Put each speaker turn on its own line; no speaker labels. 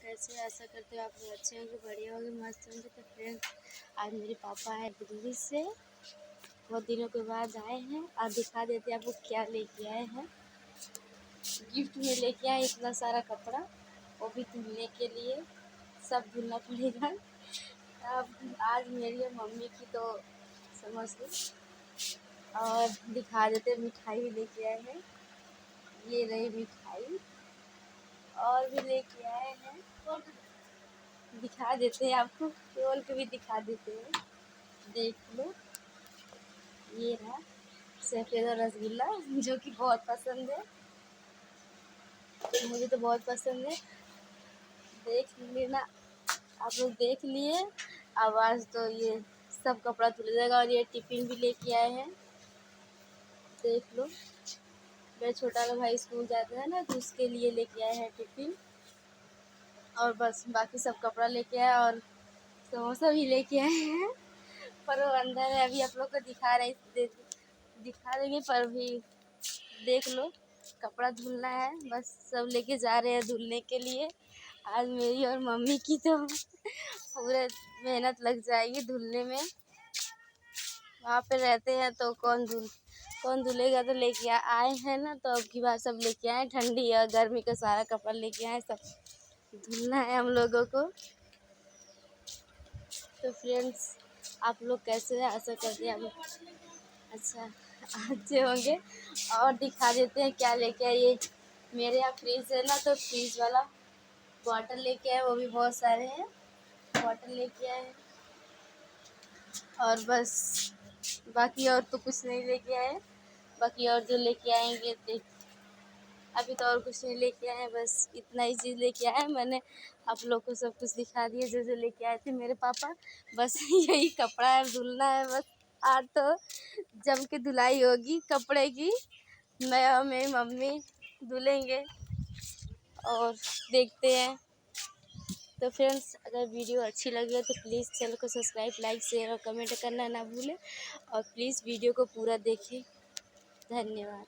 कैसे हो? आशा करते हो आप लोग अच्छे होंगे, बढ़िया होंगे, मस्त होंगे। तो फ्रेंड्स, आज मेरे पापा आए दिल्ली से, बहुत दिनों के बाद आए हैं। आज दिखा देते हैं आपको क्या लेके आए हैं। गिफ्ट में लेके आए इतना सारा कपड़ा, वो भी धुलने के लिए, सब धुलना पड़ेगा। अब आज मेरी और मम्मी की तो समझ लो। और दिखा देते, मिठाई भी लेके आए हैं। ये रही मिठाई, और भी लेके आए हैं, दिखा देते हैं आपको, खोल के भी दिखा देते हैं, देख लो। ये रहा सफ़ेद और रसगुल्ला, जो कि बहुत पसंद है, मुझे तो बहुत पसंद है। देख लेना, आप लोग देख लिए। आवाज़ तो ये सब कपड़ा धुल जाएगा। और ये टिफ़िन भी लेके आए हैं, देख लो। मेरा छोटा वाला भाई स्कूल जाता है ना, तो उसके लिए लेके आए हैं टिफ़िन। और बस बाकी सब कपड़ा लेके आए, और समोसा भी लेके आए हैं, पर वो अंदर है। अभी आप लोग को दिखा देंगे, पर भी देख लो। कपड़ा धुलना है, बस सब लेके जा रहे हैं धुलने के लिए। आज मेरी और मम्मी की तो पूरे मेहनत लग जाएगी धुलने में। वहाँ पे रहते हैं तो कौन धुलेगा। तो लेके आए हैं ना, तो अब की बार सब लेके आए। ठंडी और गर्मी का सारा कपड़ा लेके आए, सब धुलना है हम लोगों को। तो फ्रेंड्स, आप लोग कैसे हैं? आशा करते हैं आप लोग अच्छा अच्छे होंगे। और दिखा देते हैं क्या लेके आए। ये मेरे यहाँ फ्रीज है ना, तो फ्रीज वाला बॉटल लेके आए, वो भी बहुत सारे हैं बॉटल लेके आए हैं। और बस बाकी और तो कुछ नहीं लेके आए। बाकी और जो लेके आएंगे देख, अभी तो और कुछ नहीं लेके आए, बस इतना ही चीज़ लेके आए। मैंने आप लोग को सब कुछ दिखा दिया जो जो लेके आए थे मेरे पापा। बस यही कपड़ा है, धुलना है बस। आज तो जम के धुलाई होगी कपड़े की। मैं और मेरी मम्मी धुलेंगे, और देखते हैं। तो फ्रेंड्स, अगर वीडियो अच्छी लगी है तो प्लीज़ चैनल को सब्सक्राइब, लाइक, शेयर और कमेंट करना ना भूलें। और प्लीज़ वीडियो को पूरा देखें। धन्यवाद।